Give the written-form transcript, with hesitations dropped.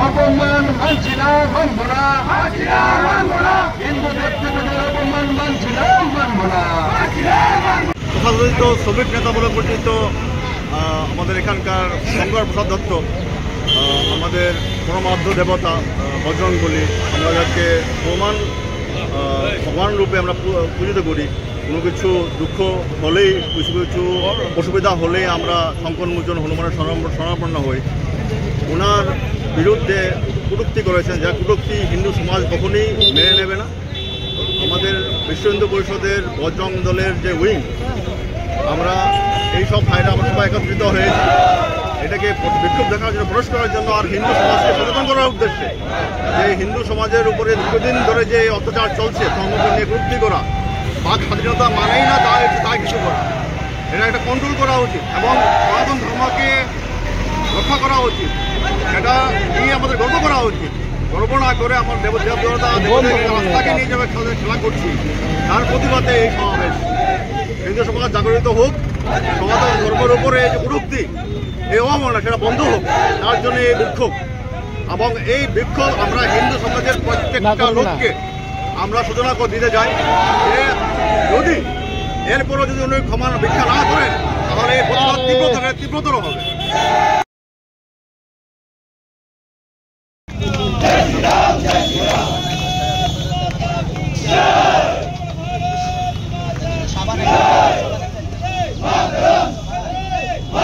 অপমান মানছি না, মানব না। হিন্দু ব্যক্তিদের অপমান মানছি না, মানব না। তথাকথিত শ্রমিক নেতা বলে পরিচিত আমাদের এখানকার শঙ্কর প্রসাদ দত্ত, আমাদের পরমার্থ দেবতা বজরং বলি, আমরা যাকে ভগবান রূপে আমরা পূজিত করি। কোনো কিছু দুঃখ হলেই, কিছু অসুবিধা হলেই আমরা শঙ্করমোচন হনুমানের শরণাপন্ন হই। ওনার বিরুদ্ধে কটূক্তি করেছেন, যা কটূক্তি হিন্দু সমাজ কখনোই মেনে নেবে না। আমাদের বিশ্ব হিন্দু পরিষদের বজরং দলের যে উইং, আমরা এইসব ভাইরা আমরা সবাই একত্রিত হয়েছি এটাকে বিক্ষোভ দেখার জন্য, প্রকাশ করার জন্য, আর হিন্দু সমাজকে সচেতন করার উদ্দেশ্যে যে হিন্দু সমাজের উপরে দীর্ঘদিন ধরে যে অত্যাচার চলছে, ধর্মকে নিয়ে কটূক্তি করা, বাক স্বাধীনতা মানেই না তাই কিছু করা, এটা একটা কন্ট্রোল করা উচিত এবং সনাতন ধর্মকে রক্ষা করা উচিত। এটা নিয়ে আমাদের গর্ব করা উচিত। গর্ব না করে আমার দেবতা রাস্তাকে নিয়ে যাবে খেলা করছি, তার প্রতিবাদে এই সমাবেশ। হিন্দু সমাজ জাগরিত হোক, সনাতন ধর্মের উপরে এই যে কটূক্তি, এই অবমাননা সেটা বন্ধ হোক, তার জন্য এই বিক্ষোভ। এবং এই বিক্ষোভ আমরা হিন্দু সমাজের প্রত্যেকটা লোককে আমরা সূচনা করে দিতে যাই যে যদি এরপরও যদি উনি ক্ষমা ভিক্ষা না করেন তাহলে এই প্রতিবাদ তীব্রতর হবে। জয় শ্রীরাম, জয় শ্রীরাম।